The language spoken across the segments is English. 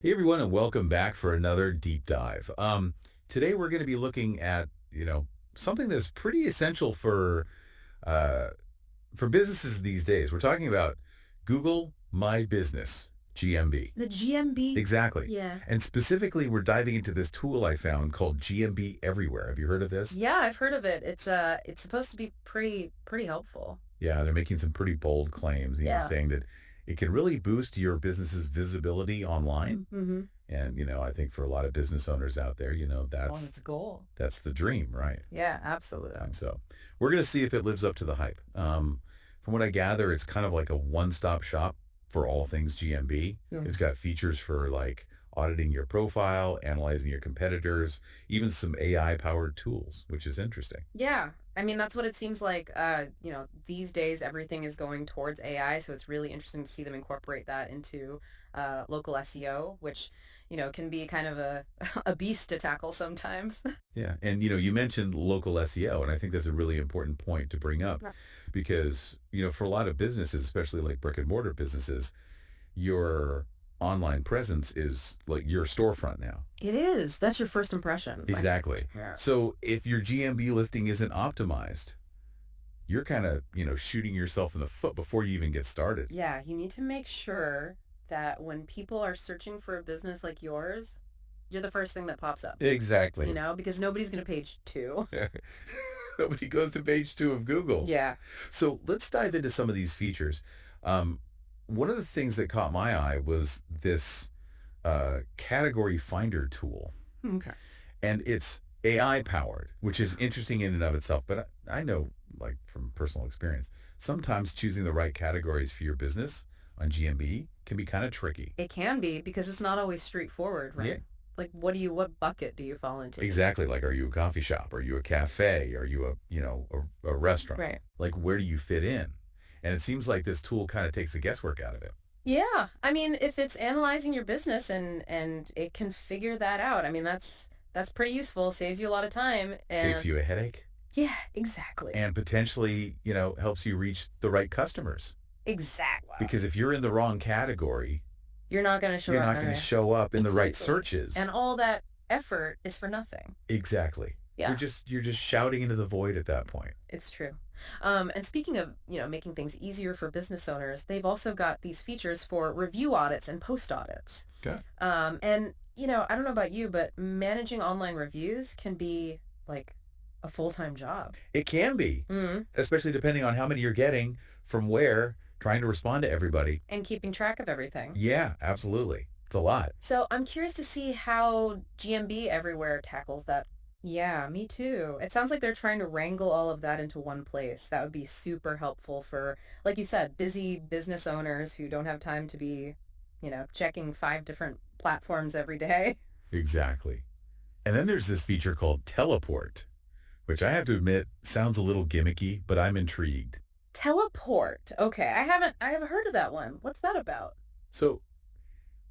Hey everyone, and welcome back for another deep dive. Today we're going to be looking at something that's pretty essential uh, for businesses these days. We're talking about Google My Business, GMB. The GMB, Exactly, yeah. and specifically we're diving into this tool I found called GMB Everywhere. Have you heard of this? Yeah, I've heard of it. It's supposed to be pretty helpful. Yeah, they're making some pretty bold claims. Yeah. Saying that it can really boost your business's visibility online. Mm-hmm. And I think for a lot of business owners out there, Well, it's a goal. that's the dream, right? Yeah, absolutely. So we're going to see if it lives up to the hype. From what I gather, it's kind of like a one-stop shop for all things GMB. Yeah. It's got features for like auditing your profile, analyzing your competitors, even some AI-powered tools, which is interesting. Yeah. I mean, that's what it seems like. These days everything is going towards AI, so it's really interesting to see them incorporate that into local SEO, which, can be kind of a a beast to tackle sometimes. Yeah, and you mentioned local SEO, and I think that's a really important point to bring up Right. because for a lot of businesses, especially like brick and mortar businesses, your online presence is like your storefront now. It is. That's your first impression. Exactly. Yeah. So if your GMB lifting isn't optimized, you're kind of, shooting yourself in the foot before you even get started. Yeah, you need to make sure that when people are searching for a business like yours, you're the first thing that pops up, Exactly. because nobody's going to page two. Nobody goes to page 2 of Google. Yeah. So let's dive into some of these features. Um, One of the things that caught my eye was this category finder tool. Okay. And it's AI powered, which is interesting in and of itself. But I know, like from personal experience, sometimes choosing the right categories for your business on GMB can be kind of tricky. It can be because it's not always straightforward, Yeah, right? Like, what bucket do you fall into? exactly. Like, are you a coffee shop? Are you a cafe? Are you a restaurant? Right. Like, where do you fit in? And it seems like this tool kind of takes the guesswork out of it. Yeah. I mean, if it's analyzing your business and it can figure that out, I mean, that's pretty useful. Saves you a lot of time. Saves And you a headache yeah, exactly. and potentially, helps you reach the right customers. Exactly. Because if you're in the wrong category, You're not going to show you're up. not going to show up in the right Exactly. searches. And all that effort is for nothing. Exactly. Yeah, You're just shouting into the void at that point. it's true. And speaking of, making things easier for business owners, they've also got these features for review audits and post audits. Okay. And, I don't know about you, but managing online reviews can be like a full-time job. It can be, Mm-hmm. especially depending on how many you're getting from where, trying to respond to everybody. And keeping track of everything. Yeah, absolutely. It's a lot. So I'm curious to see how GMB Everywhere tackles that. Yeah, me too. It sounds like they're trying to wrangle all of that into one place. That would be super helpful for, like you said, busy business owners who don't have time to be, checking five different platforms every day. Exactly. And then there's this feature called teleport, which I have to admit sounds a little gimmicky, but I'm intrigued. Teleport. Okay, I haven't heard of that one. What's that about? So,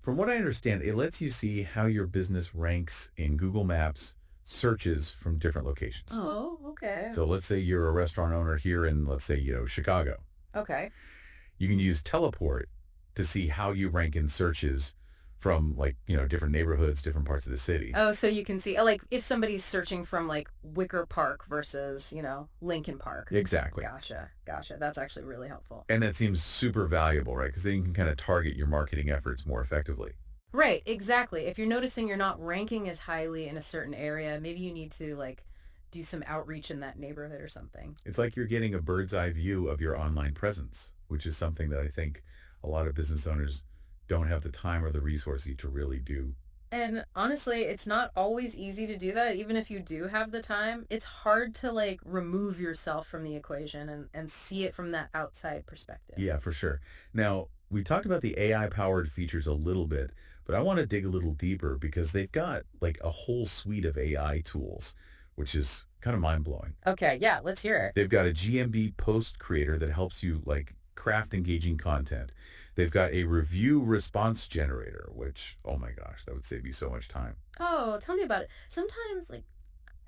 from what I understand, it lets you see how your business ranks in Google Maps searches from different locations. Oh, okay. So let's say you're a restaurant owner here in, let's say, Chicago. Okay. You can use teleport to see how you rank in searches from like, different neighborhoods, different parts of the city. Oh, so you can see, like, if somebody's searching from, like, Wicker Park versus, Lincoln Park. Exactly. Gotcha. Gotcha. That's actually really helpful. And that seems super valuable, right? Because then you can kind of target your marketing efforts more effectively. Right, exactly. If you're noticing you're not ranking as highly in a certain area, maybe you need to, like, do some outreach in that neighborhood or something. It's like you're getting a bird's eye view of your online presence, which is something that I think a lot of business owners don't have the time or the resources to really do. And honestly, it's not always easy to do that. Even if you do have the time, it's hard to, like, remove yourself from the equation and see it from that outside perspective. Yeah, for sure. Now, we talked about the AI powered features a little bit, but I want to dig a little deeper because they've got like a whole suite of AI tools, which is kind of mind blowing. Okay, yeah, let's hear it. They've got a GMB post creator that helps you like craft engaging content. They've got a review response generator, which, oh my gosh, that would save you so much time. Oh, tell me about it. Sometimes, like,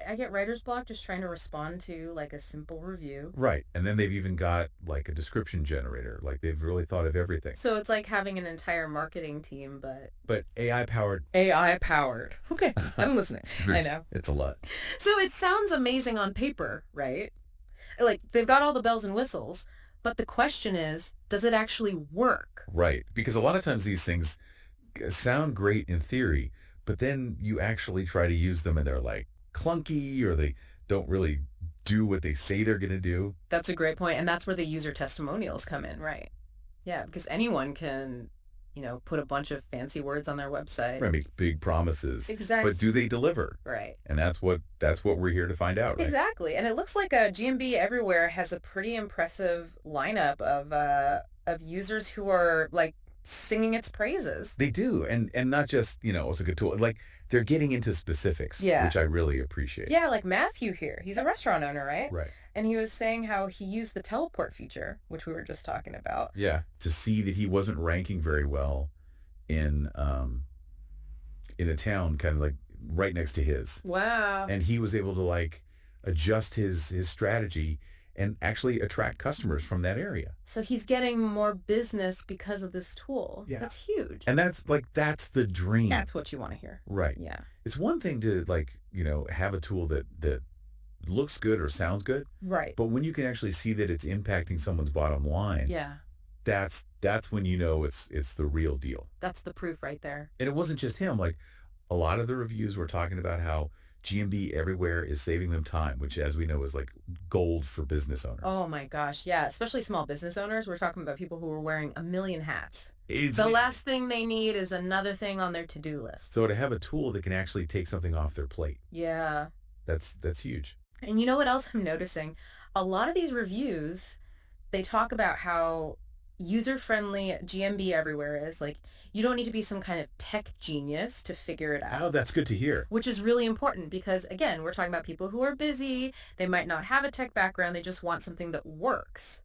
I get writer's block just trying to respond to like a simple review. Right. And then they've even got like a description generator. Like they've really thought of everything. So it's like having an entire marketing team, but But AI powered. AI powered. Okay, I'm listening. I know. It's a lot. So it sounds amazing on paper, right? Like they've got all the bells and whistles, but the question is, does it actually work? Right. Because a lot of times these things sound great in theory, but then you actually try to use them and they're like clunky or they don't really do what they say they're going to do. That's a great point, and that's where the user testimonials come in, right? Yeah, because anyone can, put a bunch of fancy words on their website. Right, make big promises. Exactly. But do they deliver? Right. And that's what we're here to find out, right? Exactly. And it looks like GMB Everywhere has a pretty impressive lineup of users who are like singing its praises. They do. And not just, it's a good tool. Like they're getting into specifics, Yeah. which I really appreciate. Yeah, like Matthew here. He's a restaurant owner, right? Right. And he was saying how he used the teleport feature, which we were just talking about. Yeah. To see that he wasn't ranking very well in a town kind of like right next to his. Wow. And he was able to like adjust his strategy and actually attract customers from that area. So he's getting more business because of this tool. Yeah. That's huge. And that's the dream. That's what you want to hear. Right. Yeah. It's one thing to like, have a tool that looks good or sounds good, Right. but when you can actually see that it's impacting someone's bottom line, Yeah. that's when it's the real deal. That's the proof right there. And it wasn't just him. Like a lot of the reviews were talking about how GMB Everywhere is saving them time, which as we know is like gold for business owners. Oh my gosh. Yeah. Especially small business owners. We're talking about people who are wearing a million hats. It's, The last thing they need is another thing on their to-do list. so to have a tool that can actually take something off their plate, Yeah. that's huge. And you know what else I'm noticing? A lot of these reviews, they talk about how user-friendly GMB Everywhere is. Like, you don't need to be some kind of tech genius to figure it out. Oh, that's good to hear. Which is really important because, again, we're talking about people who are busy. They might not have a tech background. They just want something that works.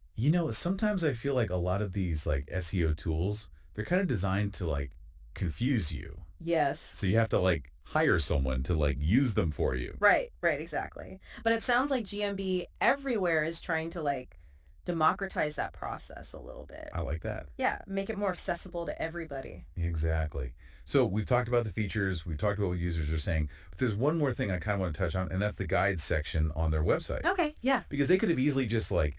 Sometimes I feel like a lot of these like SEO tools, they're kind of designed to like confuse you. Yes. So you have to like hire someone to like use them for you. Right, exactly. But it sounds like GMB Everywhere is trying to like democratize that process a little bit. I like that. Yeah, make it more accessible to everybody. Exactly. So we've talked about the features, we've talked about what users are saying, but there's one more thing I kind of want to touch on, and that's the guide section on their website. Okay, yeah. Because they could have easily just like,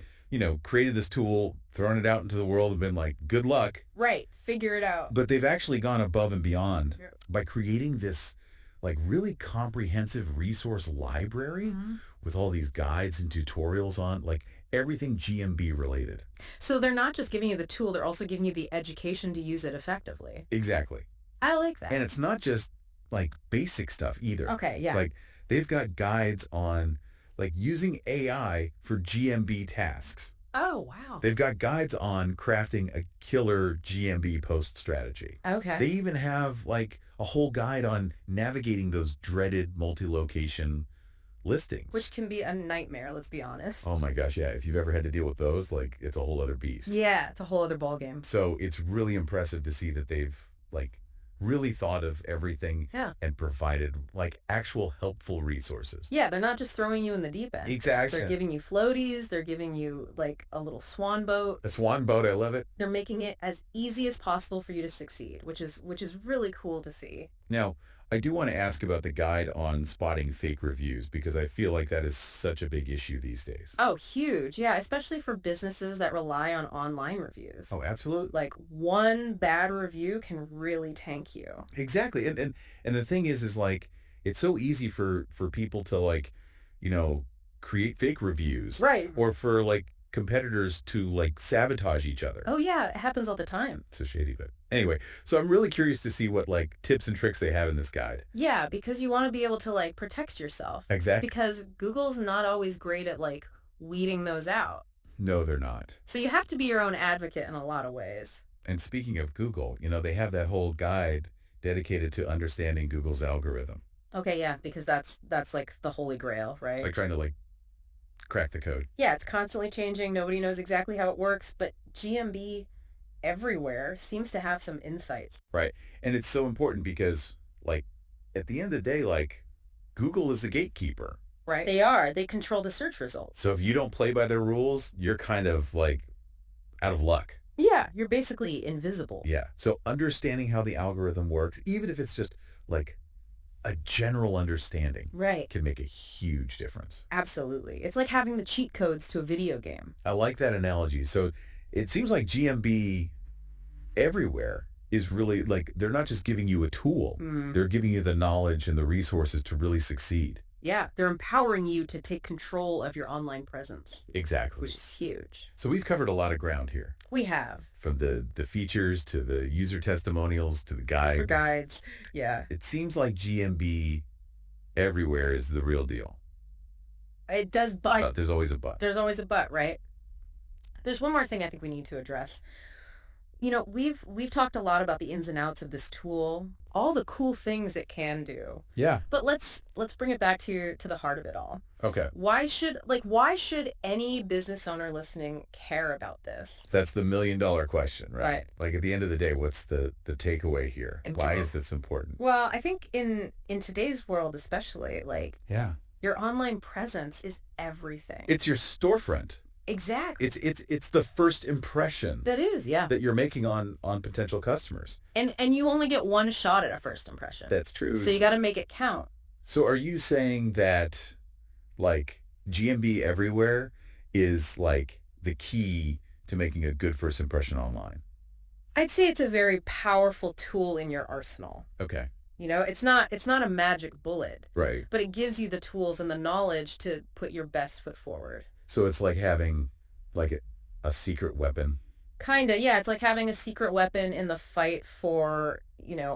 created this tool, thrown it out into the world and been like, good luck. Right, figure it out. But they've actually gone above and beyond Yeah. by creating this like really comprehensive resource library with all these guides and tutorials on like everything GMB related. So they're not just giving you the tool, they're also giving you the education to use it effectively. Exactly. I like that. And it's not just like basic stuff either. Okay, yeah. Like they've got guides on like using AI for GMB tasks. Oh, wow. They've got guides on crafting a killer GMB post strategy. Okay. They even have like a whole guide on navigating those dreaded multi-location listings. Which can be a nightmare, let's be honest. Oh my gosh, yeah. If you've ever had to deal with those, like it's a whole other beast. Yeah, it's a whole other ballgame. So it's really impressive to see that they've like really thought of everything Yeah. and provided like actual helpful resources. Yeah, they're not just throwing you in the deep end. Exactly. They're giving you floaties, they're giving you like a little swan boat. A swan boat, I love it. They're making it as easy as possible for you to succeed, which is really cool to see. Now, I do want to ask about the guide on spotting fake reviews because I feel like that is such a big issue these days. Oh, huge. Yeah, especially for businesses that rely on online reviews. Oh, absolutely. Like one bad review can really tank you. Exactly. And the thing is like it's so easy for people to like, create fake reviews. Right. Or for like competitors to like sabotage each other. Oh, yeah, it happens all the time. It's so shady, but anyway, so I'm really curious to see what like tips and tricks they have in this guide. Yeah, because you want to be able to like protect yourself. Exactly. Because Google's not always great at like weeding those out. No, they're not. So you have to be your own advocate in a lot of ways. And speaking of Google, they have that whole guide dedicated to understanding Google's algorithm. Okay, yeah, because that's like the holy grail, right? Like trying to like crack the code. Yeah, it's constantly changing. Nobody knows exactly how it works, but GMB Everywhere seems to have some insights. Right. And it's so important because like at the end of the day, like Google is the gatekeeper. Right. They are. They control the search results. So if you don't play by their rules, you're kind of like out of luck. Yeah, you're basically invisible. Yeah. So understanding how the algorithm works, even if it's just like a general understanding, Right. can make a huge difference. Absolutely. It's like having the cheat codes to a video game. I like that analogy. So it seems like GMB Everywhere is really like they're not just giving you a tool, they're giving you the knowledge and the resources to really succeed. Yeah, they're empowering you to take control of your online presence, Exactly. which is huge. So we've covered a lot of ground here. We have. From the features to the user testimonials to the guides. For guides. Yeah. It seems like GMB Everywhere is the real deal. It does, but There's always a but. there's always a but, right? There's one more thing I think we need to address. You know, we've talked a lot about the ins and outs of this tool, all the cool things it can do. Yeah. But let's bring it back to the heart of it all. Okay. Why should any business owner listening care about this? That's the $1 million question, right? Right. Like at the end of the day, what's the takeaway here? Why is this important? Well, I think in today's world especially, like Yeah. your online presence is everything. It's your storefront. Exactly. It's the first impression That is, yeah. that you're making on potential customers. And you only get one shot at a first impression. That's true. So you got to make it count. So are you saying that like GMB Everywhere is like the key to making a good first impression online? I'd say it's a very powerful tool in your arsenal. Okay. You know, it's not a magic bullet, Right. but it gives you the tools and the knowledge to put your best foot forward. So it's like having like a secret weapon. Kinda, yeah. It's like having a secret weapon in the fight for,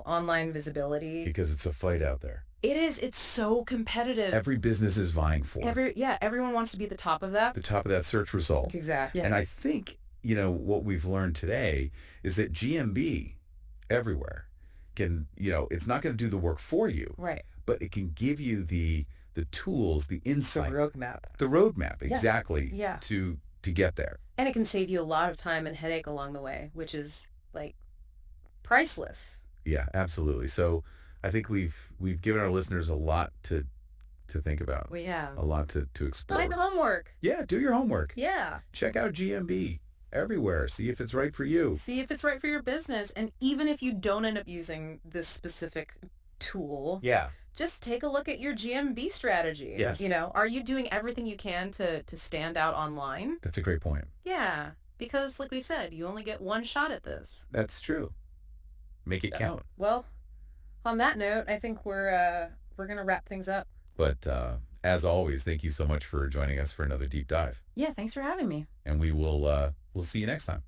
online visibility. Because it's a fight out there. It is. It's so competitive. Every business is vying for Everyone wants to be at the top of that. the top of that search result. Exactly. And I think, what we've learned today is that GMB Everywhere can, it's not going to do the work for you, Right. but it can give you the tools, the The insight, roadmap. the roadmap, exactly, Yeah. to get there. And it can save you a lot of time and headache along the way, which is like priceless. Yeah, absolutely. So I think we've given our listeners a lot to think about, Well, yeah. a lot to explore. Find homework. Yeah, do your homework. Yeah. Check out GMB Everywhere. See if it's right for you. See if it's right for your business. And even if you don't end up using this specific tool, Yeah. just take a look at your GMB strategy. Yes. Are you doing everything you can to stand out online? That's a great point. Yeah. Because like we said, you only get one shot at this. That's true. Make it count. Well, on that note, I think we're going to wrap things up. But as always, thank you so much for joining us for another deep dive. Yeah, thanks for having me. And we'll see you next time.